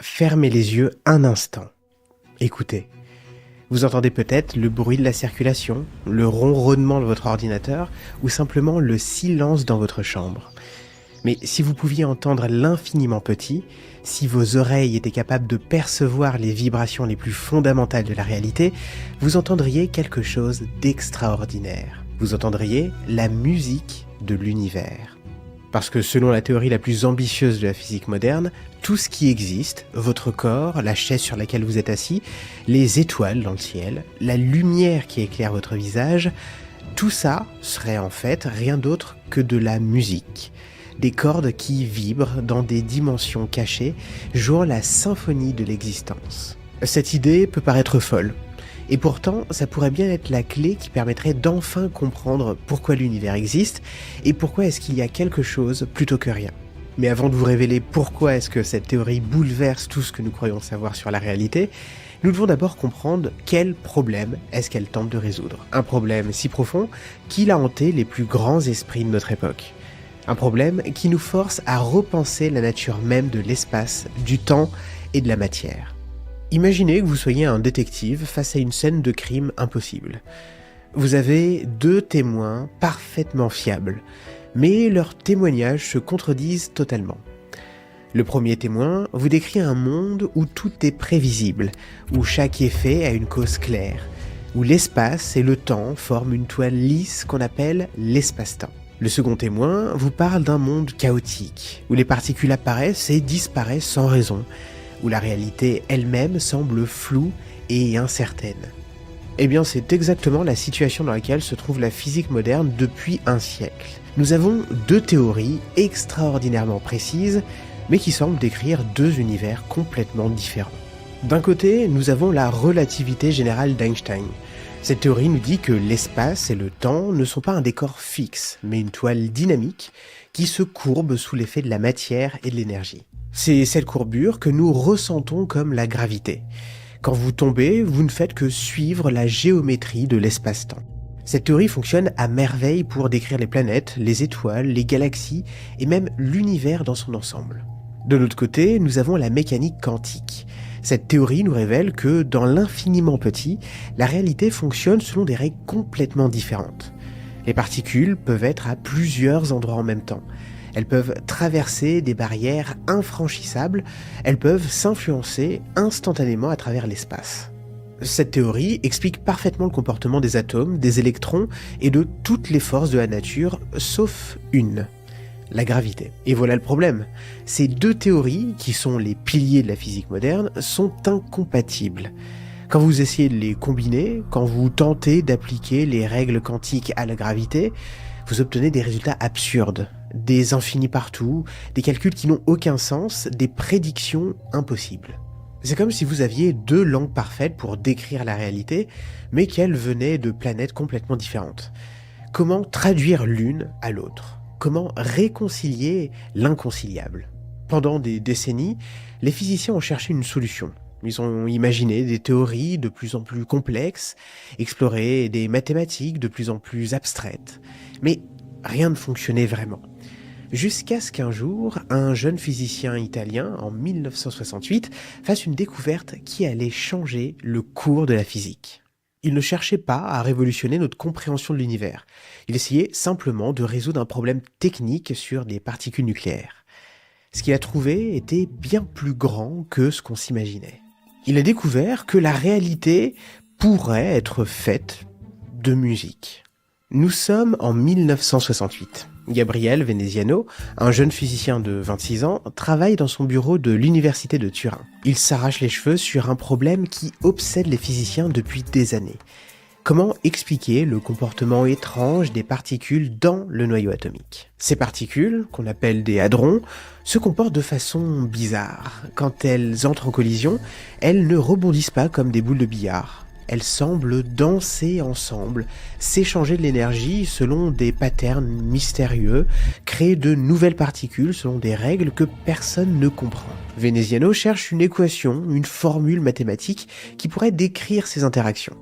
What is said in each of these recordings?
Fermez les yeux un instant. Écoutez. Vous entendez peut-être le bruit de la circulation, le ronronnement de votre ordinateur ou simplement le silence dans votre chambre. Mais si vous pouviez entendre l'infiniment petit, si vos oreilles étaient capables de percevoir les vibrations les plus fondamentales de la réalité, vous entendriez quelque chose d'extraordinaire. Vous entendriez la musique de l'univers. Parce que selon la théorie la plus ambitieuse de la physique moderne, tout ce qui existe, votre corps, la chaise sur laquelle vous êtes assis, les étoiles dans le ciel, la lumière qui éclaire votre visage, tout ça serait en fait rien d'autre que de la musique. Des cordes qui vibrent dans des dimensions cachées, jouant la symphonie de l'existence. Cette idée peut paraître folle. Et pourtant, ça pourrait bien être la clé qui permettrait d'enfin comprendre pourquoi l'univers existe et pourquoi est-ce qu'il y a quelque chose plutôt que rien. Mais avant de vous révéler pourquoi est-ce que cette théorie bouleverse tout ce que nous croyons savoir sur la réalité, nous devons d'abord comprendre quel problème est-ce qu'elle tente de résoudre. Un problème si profond qu'il a hanté les plus grands esprits de notre époque. Un problème qui nous force à repenser la nature même de l'espace, du temps et de la matière. Imaginez que vous soyez un détective face à une scène de crime impossible. Vous avez deux témoins parfaitement fiables, mais leurs témoignages se contredisent totalement. Le premier témoin vous décrit un monde où tout est prévisible, où chaque effet a une cause claire, où l'espace et le temps forment une toile lisse qu'on appelle l'espace-temps. Le second témoin vous parle d'un monde chaotique, où les particules apparaissent et disparaissent sans raison, où la réalité elle-même semble floue et incertaine. Eh bien, c'est exactement la situation dans laquelle se trouve la physique moderne depuis un siècle. Nous avons deux théories extraordinairement précises, mais qui semblent décrire deux univers complètement différents. D'un côté, nous avons la relativité générale d'Einstein. Cette théorie nous dit que l'espace et le temps ne sont pas un décor fixe, mais une toile dynamique qui se courbe sous l'effet de la matière et de l'énergie. C'est cette courbure que nous ressentons comme la gravité. Quand vous tombez, vous ne faites que suivre la géométrie de l'espace-temps. Cette théorie fonctionne à merveille pour décrire les planètes, les étoiles, les galaxies et même l'univers dans son ensemble. De l'autre côté, nous avons la mécanique quantique. Cette théorie nous révèle que dans l'infiniment petit, la réalité fonctionne selon des règles complètement différentes. Les particules peuvent être à plusieurs endroits en même temps. Elles peuvent traverser des barrières infranchissables, elles peuvent s'influencer instantanément à travers l'espace. Cette théorie explique parfaitement le comportement des atomes, des électrons et de toutes les forces de la nature, sauf une, la gravité. Et voilà le problème. Ces deux théories, qui sont les piliers de la physique moderne, sont incompatibles. Quand vous essayez de les combiner, quand vous tentez d'appliquer les règles quantiques à la gravité, vous obtenez des résultats absurdes, des infinis partout, des calculs qui n'ont aucun sens, des prédictions impossibles. C'est comme si vous aviez deux langues parfaites pour décrire la réalité, mais qu'elles venaient de planètes complètement différentes. Comment traduire l'une à l'autre ? Comment réconcilier l'inconciliable ? Pendant des décennies, les physiciens ont cherché une solution. Ils ont imaginé des théories de plus en plus complexes, exploré des mathématiques de plus en plus abstraites. Mais rien ne fonctionnait vraiment. Jusqu'à ce qu'un jour, un jeune physicien italien, en 1968, fasse une découverte qui allait changer le cours de la physique. Il ne cherchait pas à révolutionner notre compréhension de l'univers. Il essayait simplement de résoudre un problème technique sur des particules nucléaires. Ce qu'il a trouvé était bien plus grand que ce qu'on s'imaginait. Il a découvert que la réalité pourrait être faite de musique. Nous sommes en 1968. Gabriele Veneziano, un jeune physicien de 26 ans, travaille dans son bureau de l'université de Turin. Il s'arrache les cheveux sur un problème qui obsède les physiciens depuis des années. Comment expliquer le comportement étrange des particules dans le noyau atomique ? Ces particules, qu'on appelle des hadrons, se comportent de façon bizarre. Quand elles entrent en collision, elles ne rebondissent pas comme des boules de billard. Elles semblent danser ensemble, s'échanger de l'énergie selon des patterns mystérieux, créer de nouvelles particules selon des règles que personne ne comprend. Veneziano cherche une équation, une formule mathématique qui pourrait décrire ces interactions.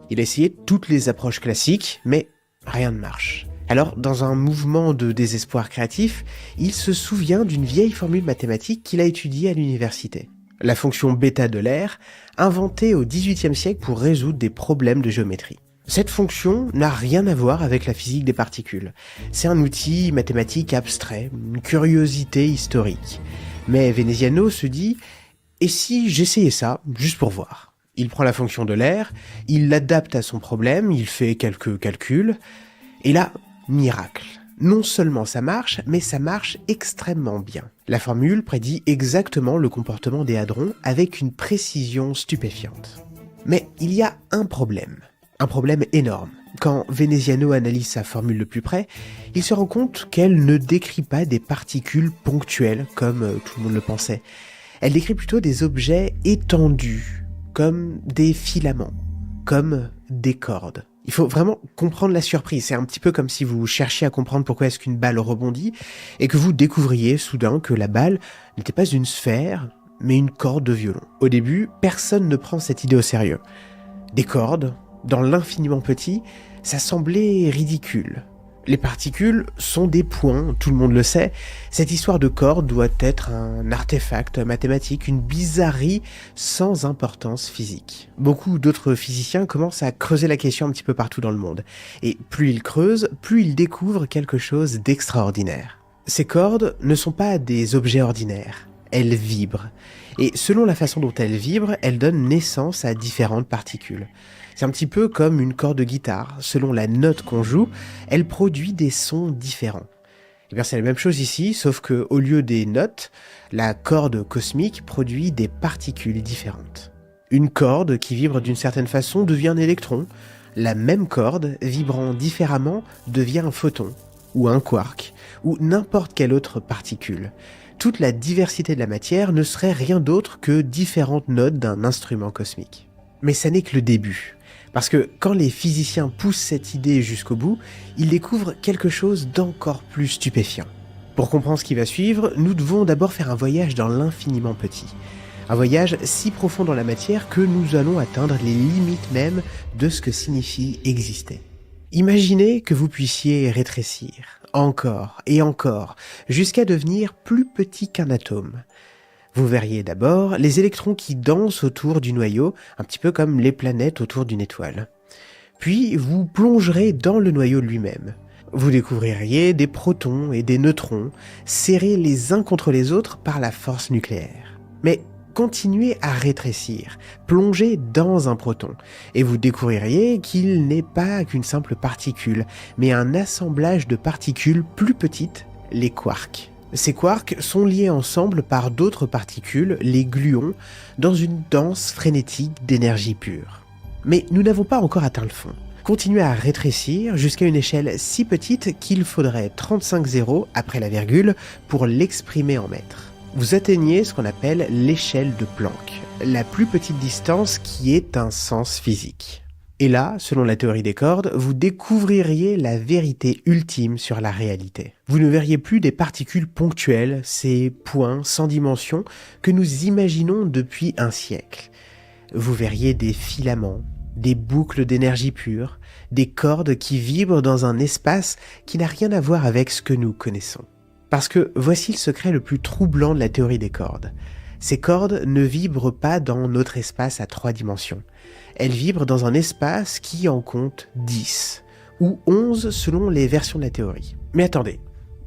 Il a essayé toutes les approches classiques, mais rien ne marche. Alors, dans un mouvement de désespoir créatif, il se souvient d'une vieille formule mathématique qu'il a étudiée à l'université. la fonction bêta de l'air, inventée au XVIIIe siècle pour résoudre des problèmes de géométrie. Cette fonction n'a rien à voir avec la physique des particules. C'est un outil mathématique abstrait, une curiosité historique. Mais Veneziano se dit « Et si j'essayais ça, juste pour voir ?» Il prend la fonction de l'air, il l'adapte à son problème, il fait quelques calculs, et là, miracle. Non seulement ça marche, mais ça marche extrêmement bien. La formule prédit exactement le comportement des hadrons avec une précision stupéfiante. Mais il y a un problème énorme. Quand Veneziano analyse sa formule de plus près, il se rend compte qu'elle ne décrit pas des particules ponctuelles comme tout le monde le pensait. Elle décrit plutôt des objets étendus, comme des filaments, comme des cordes. Il faut vraiment comprendre la surprise. C'est un petit peu comme si vous cherchiez à comprendre pourquoi est-ce qu'une balle rebondit et que vous découvriez soudain que la balle n'était pas une sphère, mais une corde de violon. Au début, personne ne prend cette idée au sérieux. Des cordes, dans l'infiniment petit, ça semblait ridicule. Les particules sont des points, tout le monde le sait. Cette histoire de cordes doit être un artefact mathématique, une bizarrerie sans importance physique. Beaucoup d'autres physiciens commencent à creuser la question un petit peu partout dans le monde. Et plus ils creusent, plus ils découvrent quelque chose d'extraordinaire. Ces cordes ne sont pas des objets ordinaires. Elles vibrent. Et selon la façon dont elles vibrent, elles donnent naissance à différentes particules. C'est un petit peu comme une corde de guitare. Selon la note qu'on joue, elle produit des sons différents. Et bien c'est la même chose ici, sauf que au lieu des notes, la corde cosmique produit des particules différentes. Une corde qui vibre d'une certaine façon devient un électron. La même corde, vibrant différemment, devient un photon, ou un quark, ou n'importe quelle autre particule. Toute la diversité de la matière ne serait rien d'autre que différentes notes d'un instrument cosmique. Mais ça n'est que le début. Parce que quand les physiciens poussent cette idée jusqu'au bout, ils découvrent quelque chose d'encore plus stupéfiant. Pour comprendre ce qui va suivre, nous devons d'abord faire un voyage dans l'infiniment petit. Un voyage si profond dans la matière que nous allons atteindre les limites même de ce que signifie exister. Imaginez que vous puissiez rétrécir, encore et encore, jusqu'à devenir plus petit qu'un atome. Vous verriez d'abord les électrons qui dansent autour du noyau, un petit peu comme les planètes autour d'une étoile. Puis vous plongerez dans le noyau lui-même. Vous découvririez des protons et des neutrons, serrés les uns contre les autres par la force nucléaire. Mais continuez à rétrécir, plongez dans un proton, et vous découvririez qu'il n'est pas qu'une simple particule, mais un assemblage de particules plus petites, les quarks. Ces quarks sont liés ensemble par d'autres particules, les gluons, dans une danse frénétique d'énergie pure. Mais nous n'avons pas encore atteint le fond. Continuez à rétrécir jusqu'à une échelle si petite qu'il faudrait 35 zéros après la virgule pour l'exprimer en mètres. Vous atteignez ce qu'on appelle l'échelle de Planck, la plus petite distance qui ait un sens physique. Et là, selon la théorie des cordes, vous découvririez la vérité ultime sur la réalité. Vous ne verriez plus des particules ponctuelles, ces points sans dimension que nous imaginons depuis un siècle. Vous verriez des filaments, des boucles d'énergie pure, des cordes qui vibrent dans un espace qui n'a rien à voir avec ce que nous connaissons. Parce que voici le secret le plus troublant de la théorie des cordes. Ces cordes ne vibrent pas dans notre espace à 3 dimensions. Elles vibrent dans un espace qui en compte 10, ou 11 selon les versions de la théorie. Mais attendez,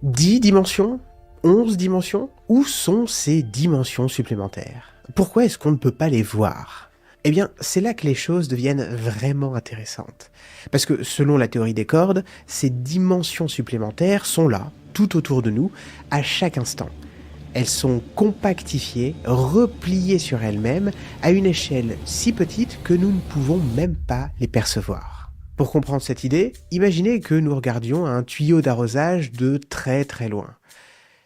10 dimensions ? 11 dimensions ? Où sont ces dimensions supplémentaires ? Pourquoi est-ce qu'on ne peut pas les voir ? Eh bien, c'est là que les choses deviennent vraiment intéressantes. Parce que selon la théorie des cordes, ces dimensions supplémentaires sont là, tout autour de nous, à chaque instant. Elles sont compactifiées, repliées sur elles-mêmes, à une échelle si petite que nous ne pouvons même pas les percevoir. Pour comprendre cette idée, imaginez que nous regardions un tuyau d'arrosage de très très loin.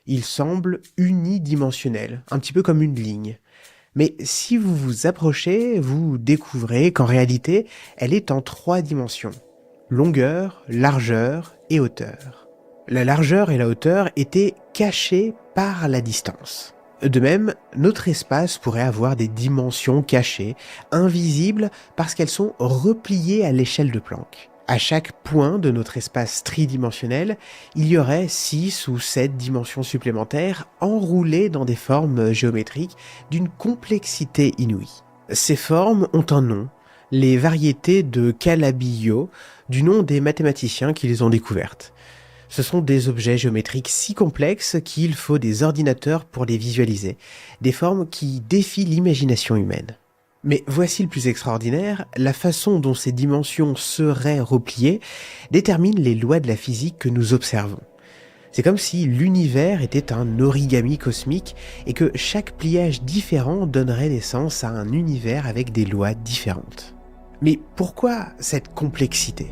Il semble unidimensionnel, un petit peu comme une ligne. Mais si vous vous approchez, vous découvrez qu'en réalité, elle est en 3 dimensions. Longueur, largeur et hauteur. La largeur et la hauteur étaient cachées par la distance. De même, notre espace pourrait avoir des dimensions cachées, invisibles parce qu'elles sont repliées à l'échelle de Planck. À chaque point de notre espace tridimensionnel, il y aurait 6 ou 7 dimensions supplémentaires enroulées dans des formes géométriques d'une complexité inouïe. Ces formes ont un nom, les variétés de Calabi-Yau, du nom des mathématiciens qui les ont découvertes. Ce sont des objets géométriques si complexes qu'il faut des ordinateurs pour les visualiser, des formes qui défient l'imagination humaine. Mais voici le plus extraordinaire, la façon dont ces dimensions seraient repliées détermine les lois de la physique que nous observons. C'est comme si l'univers était un origami cosmique et que chaque pliage différent donnerait naissance à un univers avec des lois différentes. Mais pourquoi cette complexité ?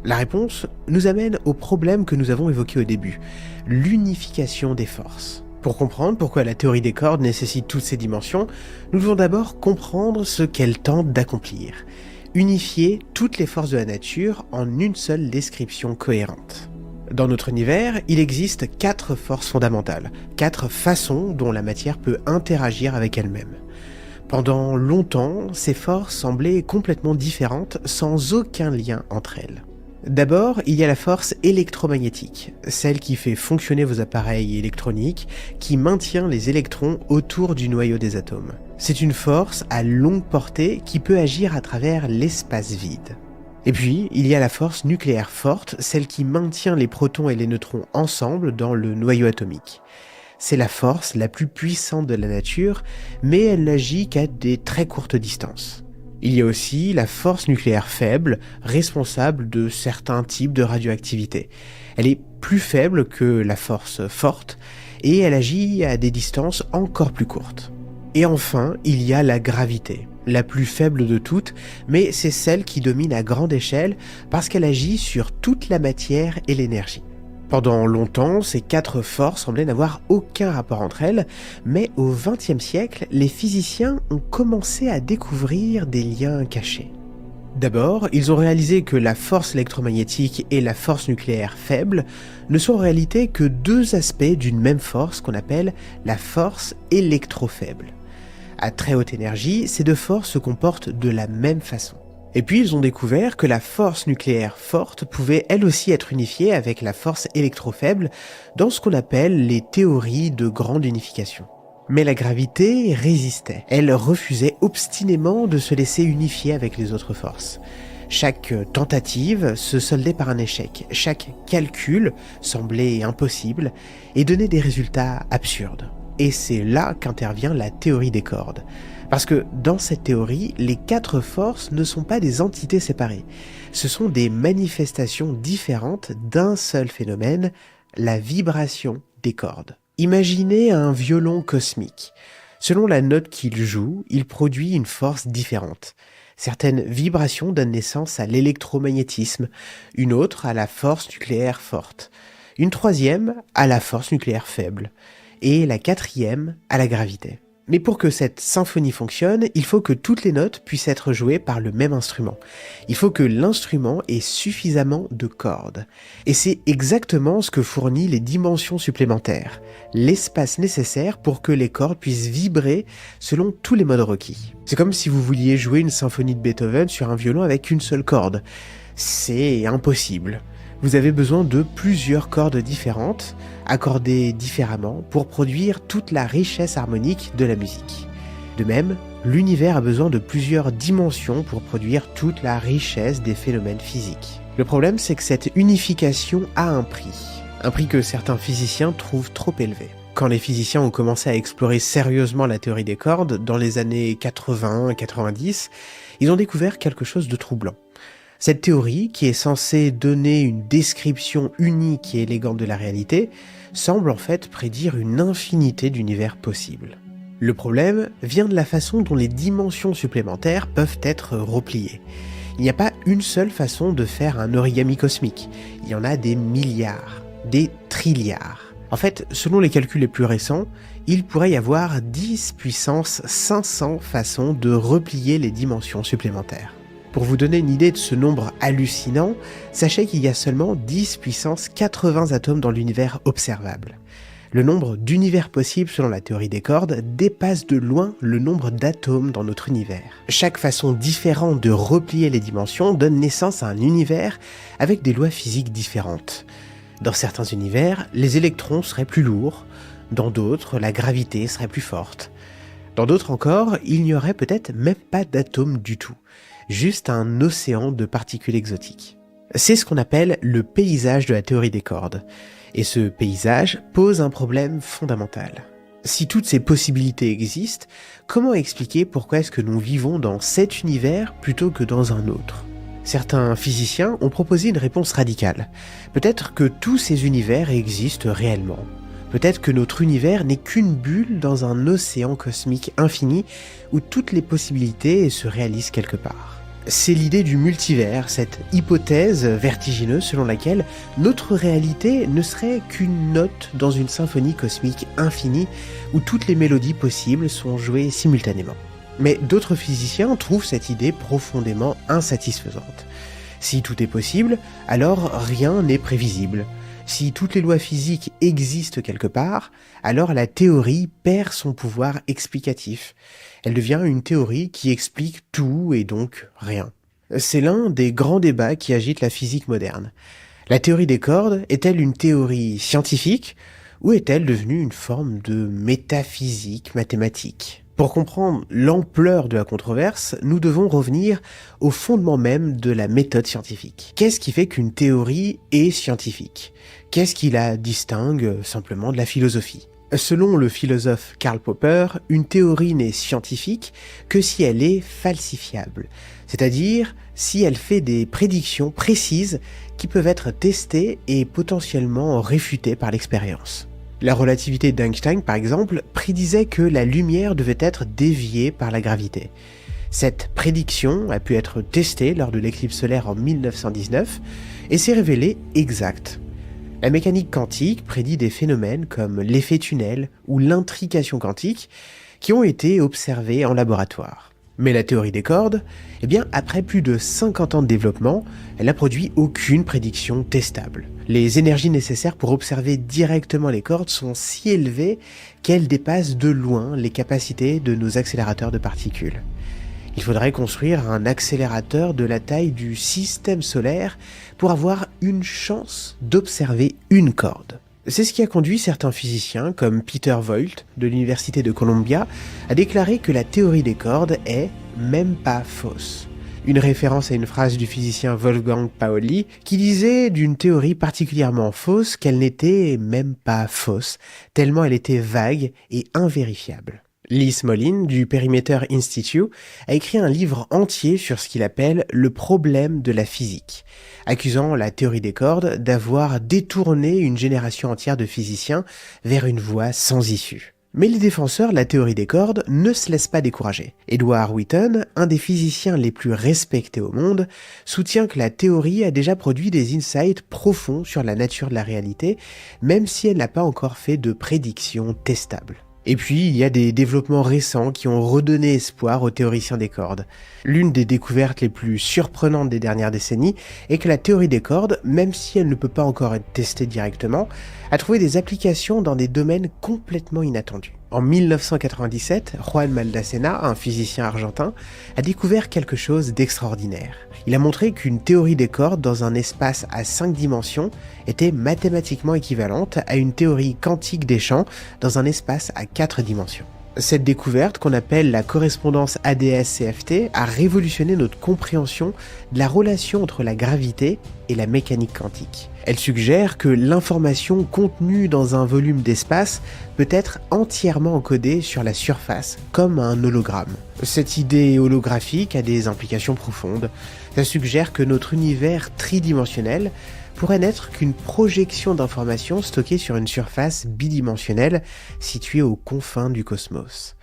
La réponse nous amène au problème que nous avons évoqué au début, l'unification des forces. Pour comprendre pourquoi la théorie des cordes nécessite toutes ces dimensions, nous devons d'abord comprendre ce qu'elle tente d'accomplir. Unifier toutes les forces de la nature en une seule description cohérente. Dans notre univers, il existe 4 forces fondamentales, 4 façons dont la matière peut interagir avec elle-même. Pendant longtemps, ces forces semblaient complètement différentes, sans aucun lien entre elles. D'abord, il y a la force électromagnétique, celle qui fait fonctionner vos appareils électroniques, qui maintient les électrons autour du noyau des atomes. C'est une force à longue portée qui peut agir à travers l'espace vide. Et puis, il y a la force nucléaire forte, celle qui maintient les protons et les neutrons ensemble dans le noyau atomique. C'est la force la plus puissante de la nature, mais elle n'agit qu'à des très courtes distances. Il y a aussi la force nucléaire faible, responsable de certains types de radioactivité. Elle est plus faible que la force forte, et elle agit à des distances encore plus courtes. Et enfin, il y a la gravité, la plus faible de toutes, mais c'est celle qui domine à grande échelle parce qu'elle agit sur toute la matière et l'énergie. Pendant longtemps, ces 4 forces semblaient n'avoir aucun rapport entre elles, mais au XXe siècle, les physiciens ont commencé à découvrir des liens cachés. D'abord, ils ont réalisé que la force électromagnétique et la force nucléaire faible ne sont en réalité que 2 aspects d'une même force qu'on appelle la force électrofaible. À très haute énergie, ces 2 forces se comportent de la même façon. Et puis ils ont découvert que la force nucléaire forte pouvait elle aussi être unifiée avec la force électrofaible dans ce qu'on appelle les théories de grande unification. Mais la gravité résistait. Elle refusait obstinément de se laisser unifier avec les autres forces. Chaque tentative se soldait par un échec. Chaque calcul semblait impossible et donnait des résultats absurdes. Et c'est là qu'intervient la théorie des cordes. Parce que dans cette théorie, les 4 forces ne sont pas des entités séparées. Ce sont des manifestations différentes d'un seul phénomène, la vibration des cordes. Imaginez un violon cosmique. Selon la note qu'il joue, il produit une force différente. Certaines vibrations donnent naissance à l'électromagnétisme, une autre à la force nucléaire forte, une troisième à la force nucléaire faible, et la 4e à la gravité. Mais pour que cette symphonie fonctionne, il faut que toutes les notes puissent être jouées par le même instrument. Il faut que l'instrument ait suffisamment de cordes. Et c'est exactement ce que fournit les dimensions supplémentaires, l'espace nécessaire pour que les cordes puissent vibrer selon tous les modes requis. C'est comme si vous vouliez jouer une symphonie de Beethoven sur un violon avec une seule corde. C'est impossible. Vous avez besoin de plusieurs cordes différentes, accordées différemment, pour produire toute la richesse harmonique de la musique. De même, l'univers a besoin de plusieurs dimensions pour produire toute la richesse des phénomènes physiques. Le problème, c'est que cette unification a un prix que certains physiciens trouvent trop élevé. Quand les physiciens ont commencé à explorer sérieusement la théorie des cordes, dans les années 80-90, ils ont découvert quelque chose de troublant. Cette théorie, qui est censée donner une description unique et élégante de la réalité, semble en fait prédire une infinité d'univers possibles. Le problème vient de la façon dont les dimensions supplémentaires peuvent être repliées. Il n'y a pas une seule façon de faire un origami cosmique, il y en a des milliards, des trilliards. En fait, selon les calculs les plus récents, il pourrait y avoir 10 puissance 500 façons de replier les dimensions supplémentaires. Pour vous donner une idée de ce nombre hallucinant, sachez qu'il y a seulement 10 puissance 80 atomes dans l'univers observable. Le nombre d'univers possibles selon la théorie des cordes dépasse de loin le nombre d'atomes dans notre univers. Chaque façon différente de replier les dimensions donne naissance à un univers avec des lois physiques différentes. Dans certains univers, les électrons seraient plus lourds, dans d'autres, la gravité serait plus forte. Dans d'autres encore, il n'y aurait peut-être même pas d'atomes du tout, juste un océan de particules exotiques. C'est ce qu'on appelle le paysage de la théorie des cordes. Et ce paysage pose un problème fondamental. Si toutes ces possibilités existent, comment expliquer pourquoi est-ce que nous vivons dans cet univers plutôt que dans un autre ? Certains physiciens ont proposé une réponse radicale. Peut-être que tous ces univers existent réellement. Peut-être que notre univers n'est qu'une bulle dans un océan cosmique infini où toutes les possibilités se réalisent quelque part. C'est l'idée du multivers, cette hypothèse vertigineuse selon laquelle notre réalité ne serait qu'une note dans une symphonie cosmique infinie où toutes les mélodies possibles sont jouées simultanément. Mais d'autres physiciens trouvent cette idée profondément insatisfaisante. Si tout est possible, alors rien n'est prévisible. Si toutes les lois physiques existent quelque part, alors la théorie perd son pouvoir explicatif. Elle devient une théorie qui explique tout et donc rien. C'est l'un des grands débats qui agitent la physique moderne. La théorie des cordes est-elle une théorie scientifique ou est-elle devenue une forme de métaphysique mathématique ? Pour comprendre l'ampleur de la controverse, nous devons revenir au fondement même de la méthode scientifique. Qu'est-ce qui fait qu'une théorie est scientifique ? Qu'est-ce qui la distingue simplement de la philosophie ? Selon le philosophe Karl Popper, une théorie n'est scientifique que si elle est falsifiable, c'est-à-dire si elle fait des prédictions précises qui peuvent être testées et potentiellement réfutées par l'expérience. La relativité d'Einstein, par exemple, prédisait que la lumière devait être déviée par la gravité. Cette prédiction a pu être testée lors de l'éclipse solaire en 1919 et s'est révélée exacte. La mécanique quantique prédit des phénomènes comme l'effet tunnel ou l'intrication quantique qui ont été observés en laboratoire. Mais la théorie des cordes, après plus de 50 ans de développement, elle n'a produit aucune prédiction testable. Les énergies nécessaires pour observer directement les cordes sont si élevées qu'elles dépassent de loin les capacités de nos accélérateurs de particules. Il faudrait construire un accélérateur de la taille du système solaire pour avoir une chance d'observer une corde. C'est ce qui a conduit certains physiciens, comme Peter Voigt de l'Université de Columbia, à déclarer que la théorie des cordes est même pas fausse. Une référence à une phrase du physicien Wolfgang Pauli qui disait d'une théorie particulièrement fausse qu'elle n'était même pas fausse, tellement elle était vague et invérifiable. Lee Smolin, du Perimeter Institute, a écrit un livre entier sur ce qu'il appelle le problème de la physique, accusant la théorie des cordes d'avoir détourné une génération entière de physiciens vers une voie sans issue. Mais les défenseurs de la théorie des cordes ne se laissent pas décourager. Edward Witten, un des physiciens les plus respectés au monde, soutient que la théorie a déjà produit des insights profonds sur la nature de la réalité, même si elle n'a pas encore fait de prédictions testables. Et puis, il y a des développements récents qui ont redonné espoir aux théoriciens des cordes. L'une des découvertes les plus surprenantes des dernières décennies est que la théorie des cordes, même si elle ne peut pas encore être testée directement, a trouvé des applications dans des domaines complètement inattendus. En 1997, Juan Maldacena, un physicien argentin, a découvert quelque chose d'extraordinaire. Il a montré qu'une théorie des cordes dans un espace à 5 dimensions était mathématiquement équivalente à une théorie quantique des champs dans un espace à 4 dimensions. Cette découverte, qu'on appelle la correspondance ADS-CFT, a révolutionné notre compréhension de la relation entre la gravité et la mécanique quantique. Elle suggère que l'information contenue dans un volume d'espace peut être entièrement encodée sur la surface, comme un hologramme. Cette idée holographique a des implications profondes. Ça suggère que notre univers tridimensionnel pourrait n'être qu'une projection d'informations stockées sur une surface bidimensionnelle située aux confins du cosmos.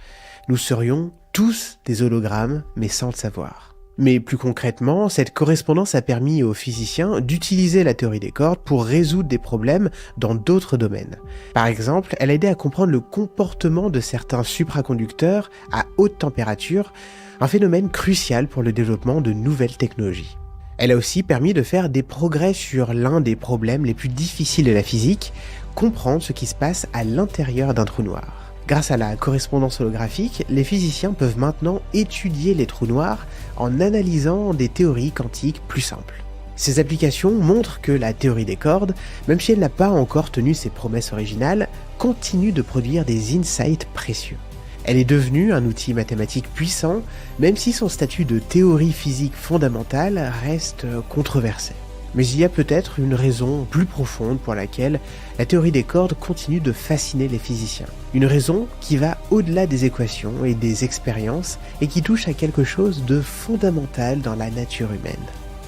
Nous serions tous des hologrammes, mais sans le savoir. Mais plus concrètement, cette correspondance a permis aux physiciens d'utiliser la théorie des cordes pour résoudre des problèmes dans d'autres domaines. Par exemple, elle a aidé à comprendre le comportement de certains supraconducteurs à haute température, un phénomène crucial pour le développement de nouvelles technologies. Elle a aussi permis de faire des progrès sur l'un des problèmes les plus difficiles de la physique, comprendre ce qui se passe à l'intérieur d'un trou noir. Grâce à la correspondance holographique, les physiciens peuvent maintenant étudier les trous noirs en analysant des théories quantiques plus simples. Ces applications montrent que la théorie des cordes, même si elle n'a pas encore tenu ses promesses originales, continue de produire des insights précieux. Elle est devenue un outil mathématique puissant, même si son statut de théorie physique fondamentale reste controversé. Mais il y a peut-être une raison plus profonde pour laquelle la théorie des cordes continue de fasciner les physiciens. Une raison qui va au-delà des équations et des expériences et qui touche à quelque chose de fondamental dans la nature humaine.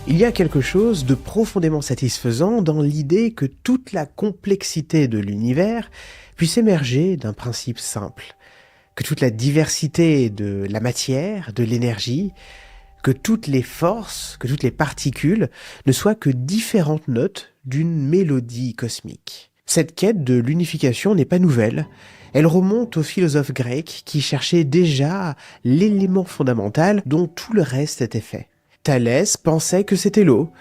Il y a quelque chose de profondément satisfaisant dans l'idée que toute la complexité de l'univers puisse émerger d'un principe simple, que toute la diversité de la matière, de l'énergie, que toutes les forces, que toutes les particules ne soient que différentes notes d'une mélodie cosmique. Cette quête de l'unification n'est pas nouvelle, elle remonte aux philosophes grecs qui cherchaient déjà l'élément fondamental dont tout le reste était fait. Thalès pensait que c'était l'eau,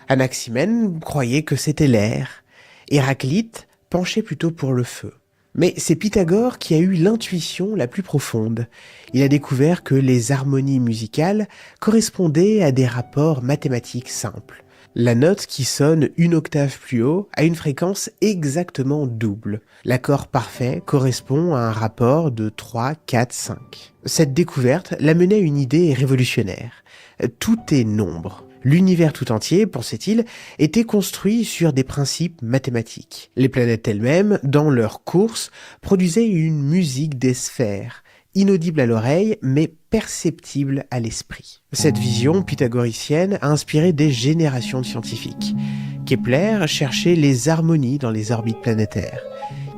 Anaximène croyait que c'était l'air, Héraclite penchait plutôt pour le feu. Mais c'est Pythagore qui a eu l'intuition la plus profonde. Il a découvert que les harmonies musicales correspondaient à des rapports mathématiques simples. La note qui sonne une octave plus haut a une fréquence exactement double. L'accord parfait correspond à un rapport de 3, 4, 5. Cette découverte l'a mené à une idée révolutionnaire. Tout est nombre. L'univers tout entier, pensait-il, était construit sur des principes mathématiques. Les planètes elles-mêmes, dans leur course, produisaient une musique des sphères, inaudible à l'oreille, mais perceptible à l'esprit. Cette vision pythagoricienne a inspiré des générations de scientifiques. Kepler cherchait les harmonies dans les orbites planétaires.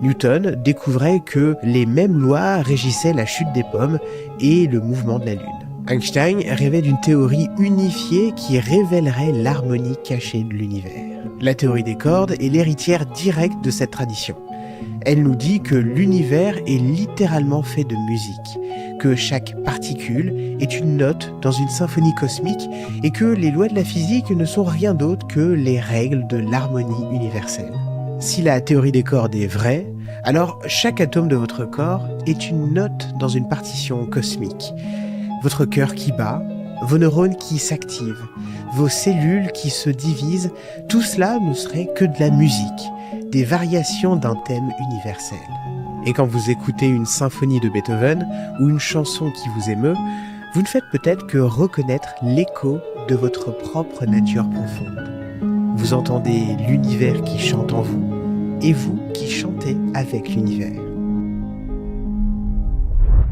Newton découvrait que les mêmes lois régissaient la chute des pommes et le mouvement de la Lune. Einstein rêvait d'une théorie unifiée qui révélerait l'harmonie cachée de l'univers. La théorie des cordes est l'héritière directe de cette tradition. Elle nous dit que l'univers est littéralement fait de musique, que chaque particule est une note dans une symphonie cosmique et que les lois de la physique ne sont rien d'autre que les règles de l'harmonie universelle. Si la théorie des cordes est vraie, alors chaque atome de votre corps est une note dans une partition cosmique. Votre cœur qui bat, vos neurones qui s'activent, vos cellules qui se divisent, tout cela ne serait que de la musique, des variations d'un thème universel. Et quand vous écoutez une symphonie de Beethoven ou une chanson qui vous émeut, vous ne faites peut-être que reconnaître l'écho de votre propre nature profonde. Vous entendez l'univers qui chante en vous et vous qui chantez avec l'univers.